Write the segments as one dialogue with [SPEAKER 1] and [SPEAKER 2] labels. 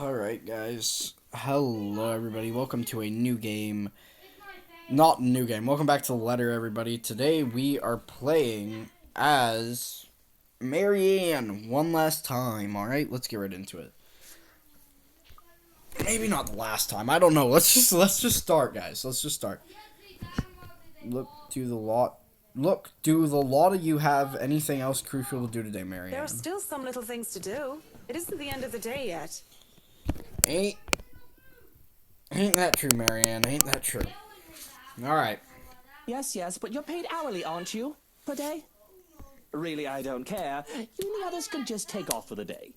[SPEAKER 1] Alright, guys. Hello, everybody. Welcome to a new game. Not new game. Welcome back to the letter, everybody. Today we are playing as Marianne one last time. Alright, let's get right into it. Maybe not the last time. I don't know. Let's just start, guys. Let's just start. Do the lot of you have anything else crucial to do today, Marianne?
[SPEAKER 2] There are still some little things to do. It isn't the end of the day yet.
[SPEAKER 1] Ain't that true, Marianne? Ain't that true? Alright.
[SPEAKER 3] Yes, but you're paid hourly, aren't you? Per day? Really, I don't care. You and the others can just take off for the day.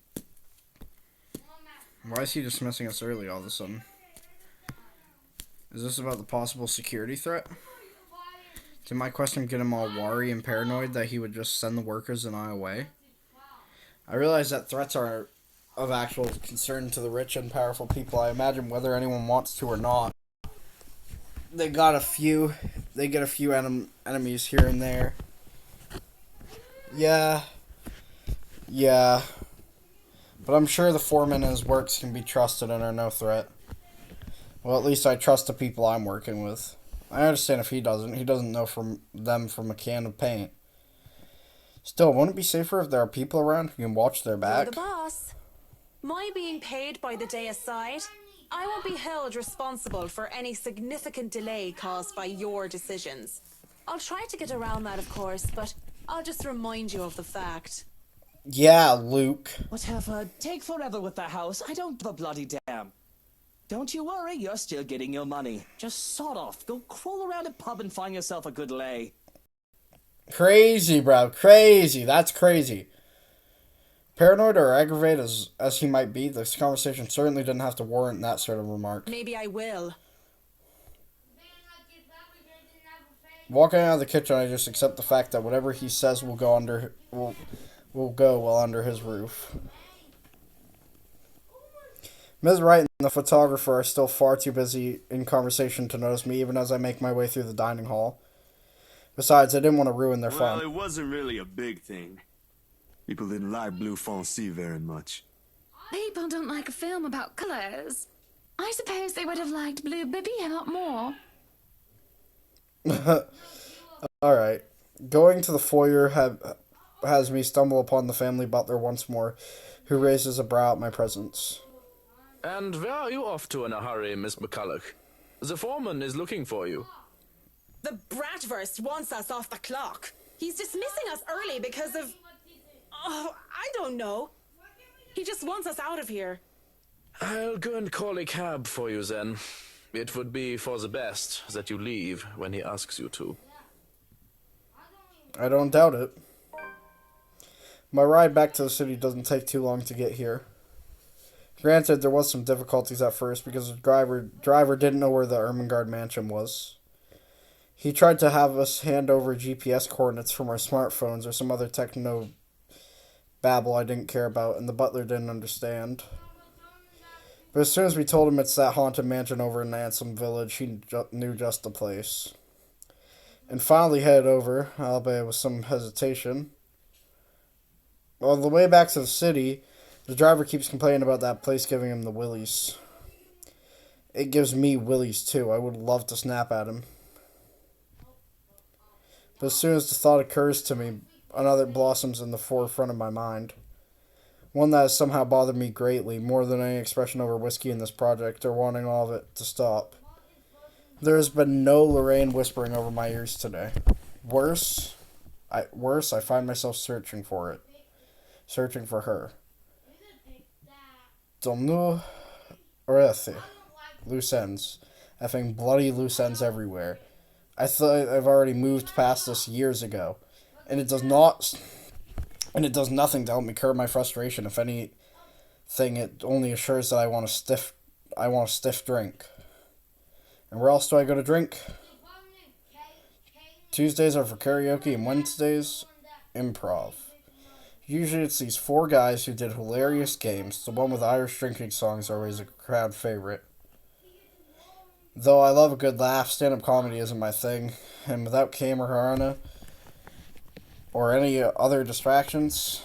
[SPEAKER 1] Why is he dismissing us early all of a sudden? Is this about the possible security threat? Did my question get him all worried and paranoid that he would just send the workers and I away? I realize that threats are of actual concern to the rich and powerful people. I imagine whether anyone wants to or not. They get a few enemies here and there. Yeah. But I'm sure the foreman and his works can be trusted and are no threat. Well, at least I trust the people I'm working with. I understand if he doesn't. He doesn't know from a can of paint. Still, wouldn't it be safer if there are people around who can watch their back?
[SPEAKER 2] You're the boss. My being paid by the day aside, I won't be held responsible for any significant delay caused by your decisions. I'll try to get around that, of course, but I'll just remind you of the fact.
[SPEAKER 1] Yeah, Luke.
[SPEAKER 3] Whatever. Take forever with the house. I don't give a bloody damn. Don't you worry, you're still getting your money. Just sod off. Go crawl around a pub and find yourself a good lay.
[SPEAKER 1] Crazy, bro. Crazy. That's crazy. Paranoid or aggravated as he might be, this conversation certainly didn't have to warrant that sort of remark.
[SPEAKER 2] Maybe I will.
[SPEAKER 1] Walking out of the kitchen, I just accept the fact that whatever he says will go well under his roof. Ms. Wright and the photographer are still far too busy in conversation to notice me, even as I make my way through the dining hall. Besides, I didn't want to ruin their fun.
[SPEAKER 4] Well, it wasn't really a big thing. People didn't like Blue Fonzie very much.
[SPEAKER 5] People don't like a film about colours. I suppose they would have liked Blue Bibby a lot more.
[SPEAKER 1] Alright. Going to the foyer has me stumble upon the family butler once more, who raises a brow at my presence.
[SPEAKER 6] And where are you off to in a hurry, Miss McCulloch? The foreman is looking for you.
[SPEAKER 2] The Bratwurst wants us off the clock. He's dismissing us early because of... Oh, I don't know. He just wants us out of here.
[SPEAKER 6] I'll go and call a cab for you then. It would be for the best that you leave when he asks you to.
[SPEAKER 1] I don't doubt it. My ride back to the city doesn't take too long to get here. Granted, there was some difficulties at first because the driver didn't know where the Ermengarde mansion was. He tried to have us hand over GPS coordinates from our smartphones or some other techno babble I didn't care about, and the butler didn't understand. But as soon as we told him it's that haunted mansion over in Ansem Village, he knew just the place. And finally headed over, albeit with some hesitation. On the way back to the city, the driver keeps complaining about that place giving him the willies. It gives me willies too. I would love to snap at him. But as soon as the thought occurs to me, another blossoms in the forefront of my mind. One that has somehow bothered me greatly, more than any expression over whiskey in this project, or wanting all of it to stop. There has been no Lorraine whispering over my ears today. Worse, I find myself searching for it. Searching for her. Domnu Orethi. Loose ends. Effing bloody loose ends everywhere. I thought I've already moved past this years ago. And it does nothing to help me curb my frustration. If anything, it only assures that I want a stiff drink. And where else do I go to drink? Tuesdays are for karaoke and Wednesdays, improv. Usually it's these four guys who did hilarious games. The one with Irish drinking songs are always a crowd favorite. Though I love a good laugh, stand-up comedy isn't my thing. And without Cam or Harana, or any other distractions,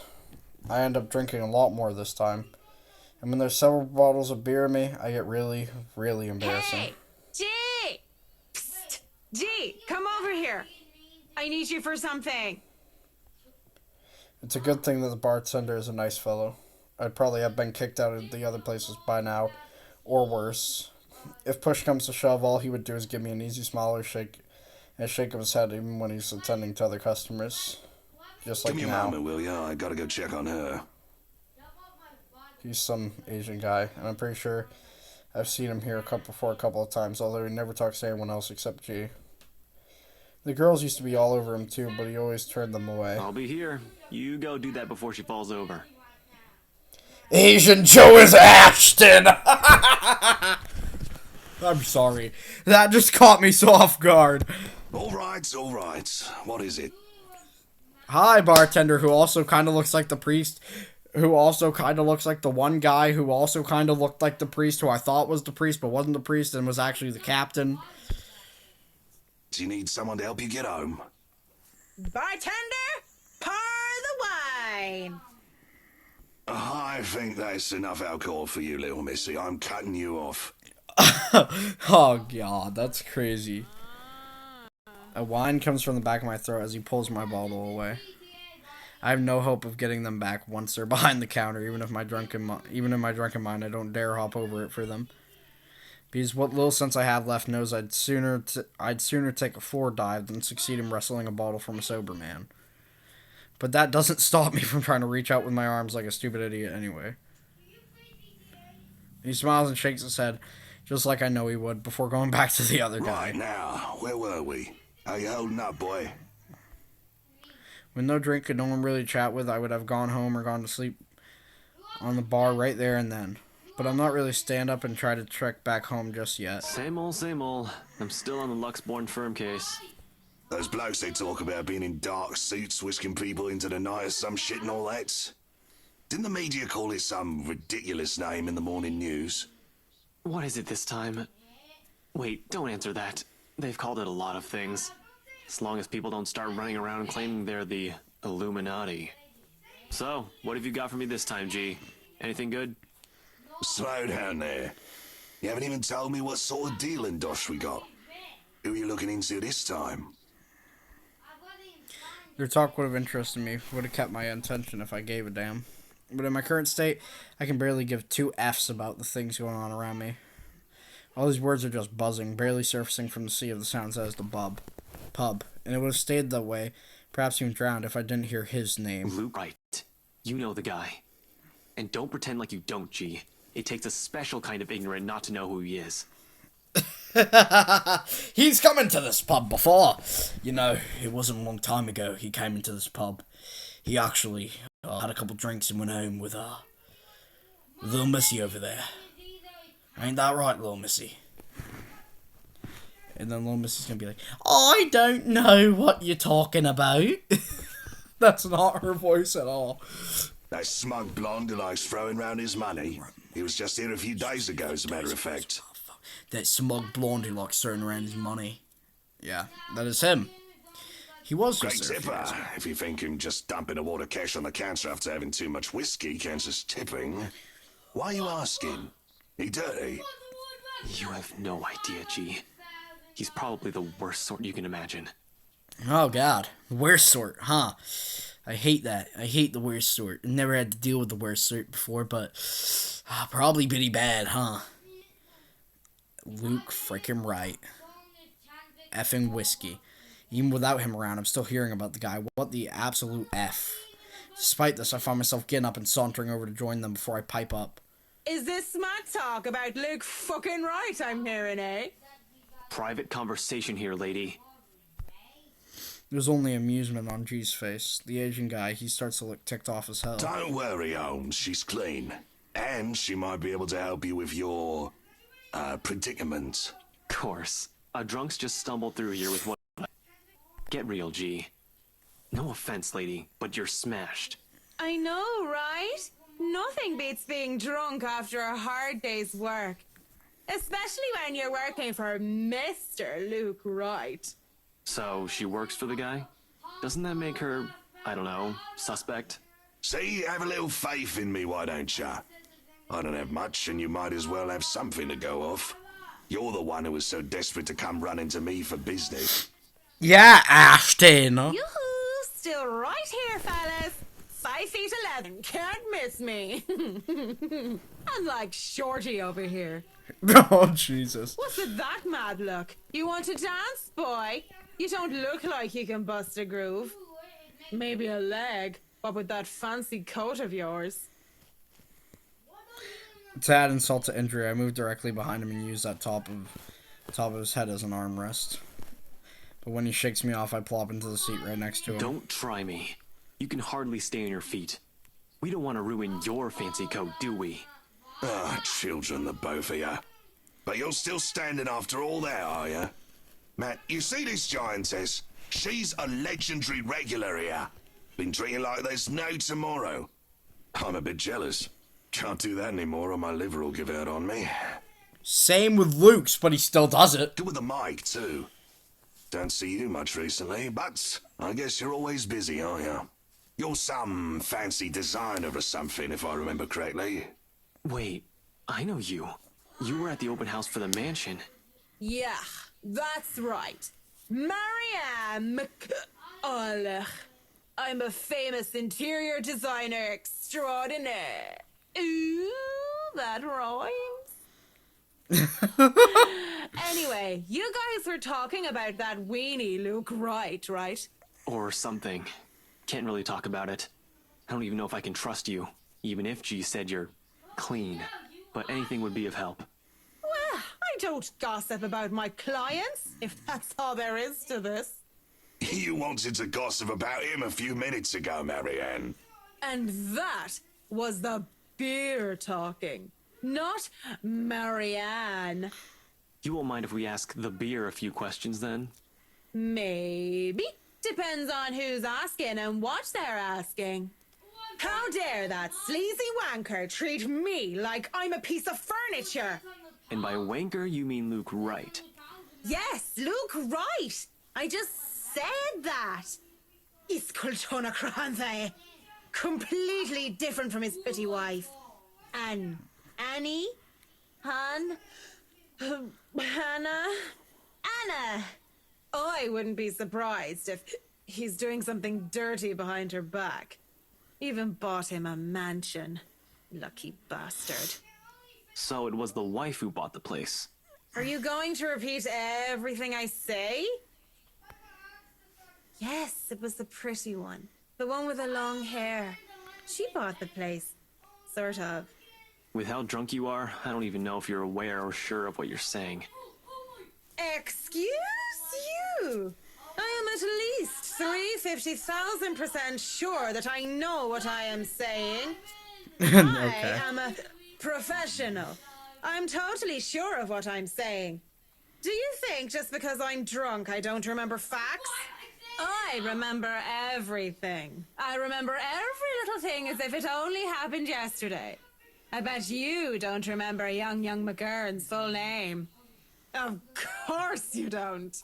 [SPEAKER 1] I end up drinking a lot more this time. And when there's several bottles of beer in me, I get really, really embarrassing.
[SPEAKER 2] Hey! G! Psst! G, come over here. I need you for something.
[SPEAKER 1] It's a good thing that the bartender is a nice fellow. I'd probably have been kicked out of the other places by now, or worse. If push comes to shove, all he would do is give me an easy smile or a shake of his head even when he's attending to other customers. Just like
[SPEAKER 7] Give me a
[SPEAKER 1] now.
[SPEAKER 7] moment, will ya? I gotta go check on her.
[SPEAKER 1] He's some Asian guy, and I'm pretty sure I've seen him here a couple of times, although he never talks to anyone else except G. The girls used to be all over him too, but he always turned them away.
[SPEAKER 8] I'll be here. You go do that before she falls over.
[SPEAKER 1] Asian Joe is Ashton! I'm sorry. That just caught me so off guard.
[SPEAKER 7] All right, all right. What is it?
[SPEAKER 1] Hi, bartender, who also kind of looks like the priest, who also kind of looks like the one guy who also kind of looked like the priest, who I thought was the priest but wasn't the priest and was actually the captain.
[SPEAKER 7] Do you need someone to help you get home?
[SPEAKER 2] Bartender, pour the wine.
[SPEAKER 7] I think that's enough alcohol for you, little missy. I'm cutting you off.
[SPEAKER 1] Oh, God, that's crazy. A whine comes from the back of my throat as he pulls my bottle away. I have no hope of getting them back once they're behind the counter, even in my drunken mind, I don't dare hop over it for them. Because what little sense I have left knows I'd sooner take a floor dive than succeed in wrestling a bottle from a sober man. But that doesn't stop me from trying to reach out with my arms like a stupid idiot anyway. He smiles and shakes his head, just like I know he would, before going back to the other guy.
[SPEAKER 7] Right now, where were we? How you holding up, boy?
[SPEAKER 1] With no drink and no one really to chat with, I would have gone home or gone to sleep on the bar right there and then. But I'm not really stand up and try to trek back home just yet.
[SPEAKER 8] Same old, same old. I'm still on the Luxborn firm case.
[SPEAKER 7] Those blokes they talk about being in dark suits, whisking people into the night or some shit and all that. Didn't the media call it some ridiculous name in the morning news?
[SPEAKER 8] What is it this time? Wait, don't answer that. They've called it a lot of things. As long as people don't start running around claiming they're the Illuminati. So, what have you got for me this time, G? Anything good?
[SPEAKER 7] Slow down there. You haven't even told me what sort of dealing dosh we got. Who are you looking into this time?
[SPEAKER 1] Your talk would have interested me, would have kept my attention if I gave a damn. But in my current state, I can barely give two F's about the things going on around me. All these words are just buzzing, barely surfacing from the sea of the sounds as the pub. And it would have stayed that way, perhaps even drowned, if I didn't hear his name.
[SPEAKER 8] Luke, right. You know the guy. And don't pretend like you don't, G. It takes a special kind of ignorant not to know who he is.
[SPEAKER 1] He's come into this pub before. You know, it wasn't a long time ago he came into this pub. He actually had a couple drinks and went home with little Missy over there. Ain't that right, little Missy? And then little Missy's gonna be like, I don't know what you're talking about. That's not her voice at all.
[SPEAKER 7] That smug blonde who likes throwing round his money. He was just here a few days ago, as a matter of fact.
[SPEAKER 1] That smug blonde who likes throwing around his money. Yeah, that is him. He was
[SPEAKER 7] Great
[SPEAKER 1] just there a few
[SPEAKER 7] tipper.
[SPEAKER 1] days ago.
[SPEAKER 7] If you think him just dumping a wad of cash on the counter after having too much whiskey counts as tipping, why are you asking? He dirty?
[SPEAKER 8] You have no idea, G. He's probably the worst sort you can imagine.
[SPEAKER 1] Oh, God. The worst sort, huh? I hate that. I hate the worst sort. Never had to deal with the worst sort before, but probably pretty bad, huh? Luke freaking right. Effing whiskey. Even without him around, I'm still hearing about the guy. What the absolute F. Despite this, I find myself getting up and sauntering over to join them before I pipe up.
[SPEAKER 2] Is this smart talk about Luke fucking right I'm hearing, eh?
[SPEAKER 8] Private conversation here, lady.
[SPEAKER 1] There's only amusement on G's face. The Asian guy, he starts to look ticked off as hell.
[SPEAKER 7] Don't worry, Holmes. She's clean. And she might be able to help you with your, predicament.
[SPEAKER 8] Course. A drunk's just stumbled through here with what... Get real, G. No offense, lady, but you're smashed.
[SPEAKER 2] I know, right? Nothing beats being drunk after a hard day's work. Especially when you're working for Mr. Luke Wright.
[SPEAKER 8] So, she works for the guy? Doesn't that make her, I don't know, suspect?
[SPEAKER 7] See, have a little faith in me, why don't ya? I don't have much, and you might as well have something to go off. You're the one who was so desperate to come running to me for business.
[SPEAKER 1] Yeah, Ashton.
[SPEAKER 2] Yoo-hoo! Still right here, fellas. 5'11", can't miss me. Unlike Shorty over here.
[SPEAKER 1] Oh, Jesus.
[SPEAKER 2] What's with that mad look? You want to dance, boy? You don't look like you can bust a groove. Maybe a leg, but with that fancy coat of yours.
[SPEAKER 1] To add insult to injury, I moved directly behind him and used that top of his head as an armrest. But when he shakes me off, I plop into the seat right next to him.
[SPEAKER 8] Don't try me. You can hardly stay on your feet. We don't want to ruin your fancy coat, do we?
[SPEAKER 7] Ah, children, the both of you. But you're still standing after all that, are you? Matt, you see this giantess? She's a legendary regular here. Been treating like there's no tomorrow. I'm a bit jealous. Can't do that anymore or my liver will give out on me.
[SPEAKER 1] Same with Luke's, but he still does it.
[SPEAKER 7] Good with the mic, too. Don't see you much recently, but I guess you're always busy, are you? You're some fancy designer or something, if I remember correctly.
[SPEAKER 8] Wait, I know you. You were at the open house for the mansion.
[SPEAKER 2] Yeah, that's right. Marianne McCulloch. I'm a famous interior designer extraordinaire. Ooh, that rhymes. Anyway, you guys were talking about that weenie Luke Wright, right?
[SPEAKER 8] Or something. Can't really talk about it. I don't even know if I can trust you, even if G said you're clean. But anything would be of help.
[SPEAKER 2] Well, I don't gossip about my clients, if that's all there is to this.
[SPEAKER 7] You wanted to gossip about him a few minutes ago, Marianne.
[SPEAKER 2] And that was the beer talking, not Marianne.
[SPEAKER 8] You won't mind if we ask the beer a few questions then?
[SPEAKER 2] Maybe. Depends on who's asking and what they're asking. How dare that sleazy wanker treat me like I'm a piece of furniture?
[SPEAKER 8] And by wanker, you mean Luke Wright.
[SPEAKER 2] Yes, Luke Wright. I just said that. He's Kultona Kranze. Completely different from his pretty wife. Annie? Hannah? Anna. I wouldn't be surprised if he's doing something dirty behind her back. Even bought him a mansion. Lucky bastard.
[SPEAKER 8] So it was the wife who bought the place.
[SPEAKER 2] Are you going to repeat everything I say? Yes, it was the pretty one. The one with the long hair. She bought the place. Sort of.
[SPEAKER 8] With how drunk you are, I don't even know if you're aware or sure of what you're saying.
[SPEAKER 2] Excuse you? I am at least 350,000% sure that I know what I am saying. I am a professional. I'm totally sure of what I'm saying. Do you think just because I'm drunk I don't remember facts? I remember everything. I remember every little thing as if it only happened yesterday. I bet you don't remember young McGurn's full name. Of course you don't.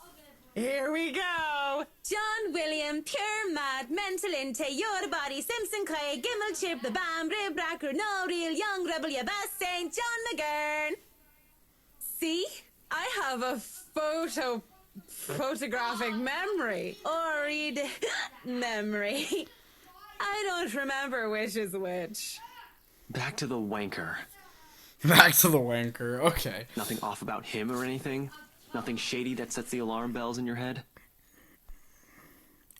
[SPEAKER 2] Here we go. John William, pure mad, mental inte, your body, Simpson Clay, Gimel Chip, the Bam, Rib Bracker, no real young rebel, your best saint, John McGurn. See? I have a photographic memory. Or read memory. I don't remember which is which.
[SPEAKER 8] Back to the wanker.
[SPEAKER 1] Back to the wanker, okay.
[SPEAKER 8] Nothing off about him or anything? Nothing shady that sets the alarm bells in your head?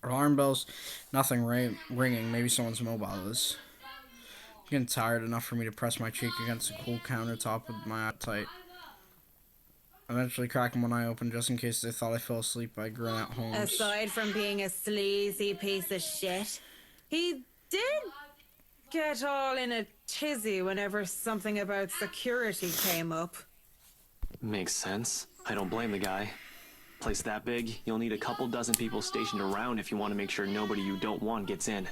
[SPEAKER 1] Alarm bells, nothing ringing. Maybe someone's mobile is. I'm getting tired enough for me to press my cheek against the cool countertop with my eye tight. Eventually cracking one eye open just in case they thought I fell asleep by grin at Holmes.
[SPEAKER 2] Aside from being a sleazy piece of shit, he did get all in a tizzy whenever something about security came up.
[SPEAKER 8] Makes sense. I don't blame the guy. Place that big, you'll need a couple dozen people stationed around if you want to make sure nobody you don't want gets in.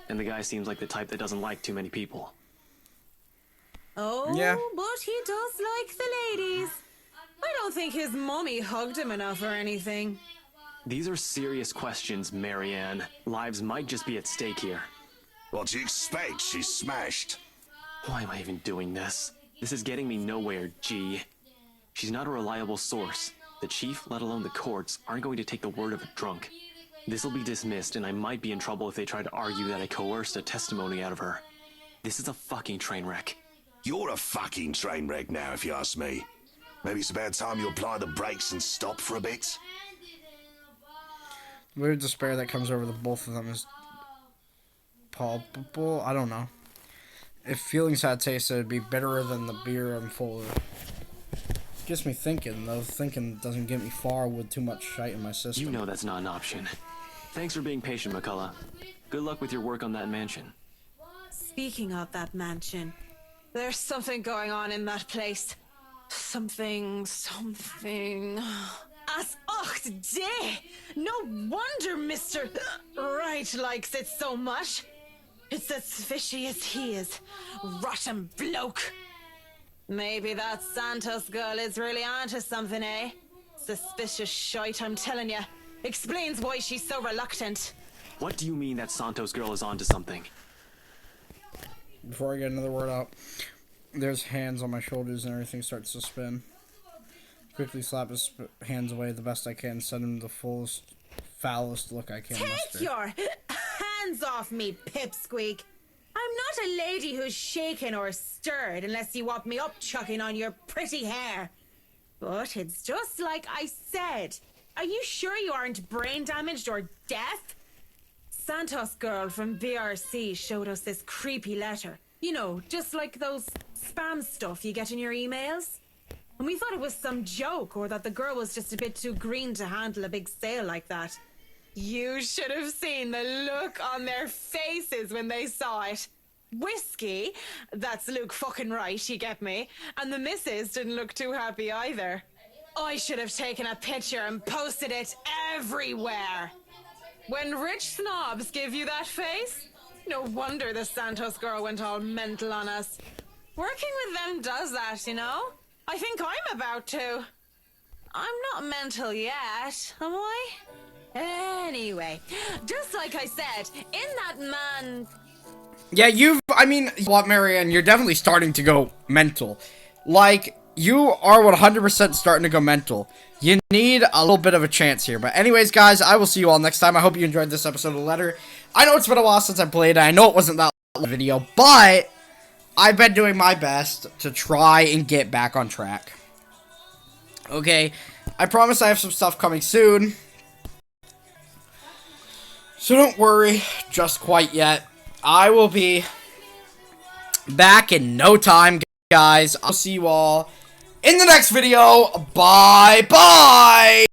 [SPEAKER 8] And the guy seems like the type that doesn't like too many people.
[SPEAKER 2] Oh,
[SPEAKER 1] yeah.
[SPEAKER 2] But he does like the ladies. I don't think his mummy hugged him enough or anything.
[SPEAKER 8] These are serious questions, Marianne. Lives might just be at stake here.
[SPEAKER 7] What do you expect? She's smashed.
[SPEAKER 8] Why am I even doing this? This is getting me nowhere, G. She's not a reliable source. The chief, let alone the courts, aren't going to take the word of a drunk. This'll be dismissed, and I might be in trouble if they try to argue that I coerced a testimony out of her. This is a fucking train wreck.
[SPEAKER 7] You're a fucking train wreck now, if you ask me. Maybe it's about time you apply the brakes and stop for a bit.
[SPEAKER 1] The weird despair that comes over the both of them is palpable. I don't know. If feelings had taste, it'd be bitterer than the beer I'm full of. Gets me thinking, though. Thinking doesn't get me far with too much shite in my system.
[SPEAKER 8] You know that's not an option. Thanks for being patient, McCullough. Good luck with your work on that mansion.
[SPEAKER 2] Speaking of that mansion, there's something going on in that place. Something. As ocht day! No wonder Mr. Right likes it so much. It's as fishy as he is. Rotten bloke. Maybe that Santos girl is really onto something, eh? Suspicious shite, I'm telling you. Explains why she's so reluctant.
[SPEAKER 8] What do you mean that Santos girl is onto something?
[SPEAKER 1] Before I get another word out, there's hands on my shoulders and everything starts to spin. Quickly slap his hands away the best I can, send him the fullest, foulest look I can
[SPEAKER 2] Take
[SPEAKER 1] muster.
[SPEAKER 2] your hands off me, pipsqueak. I'm not a lady who's shaken or stirred unless you want me up-chucking on your pretty hair. But it's just like I said. Are you sure you aren't brain damaged or deaf? Santos girl from BRC showed us this creepy letter. You know, just like those spam stuff you get in your emails. And we thought it was some joke or that the girl was just a bit too green to handle a big sale like that. You should have seen the look on their faces when they saw it. Whiskey, that's Luke fucking right, you get me? And the missus didn't look too happy either. I should have taken a picture and posted it everywhere. When rich snobs give you that face, no wonder the Santos girl went all mental on us. Working with them does that, you know? I think I'm about to. I'm not mental yet, am I? Anyway, just like I said, in that man...
[SPEAKER 1] Yeah, I mean, what, Marianne, you're definitely starting to go mental. Like, you are 100% starting to go mental. You need a little bit of a chance here. But anyways, guys, I will see you all next time. I hope you enjoyed this episode of The Letter. I know it's been a while since I played, and I know it wasn't that long video, but I've been doing my best to try and get back on track. Okay, I promise I have some stuff coming soon. So don't worry just quite yet. I will be back in no time, guys. I'll see you all in the next video. Bye-bye!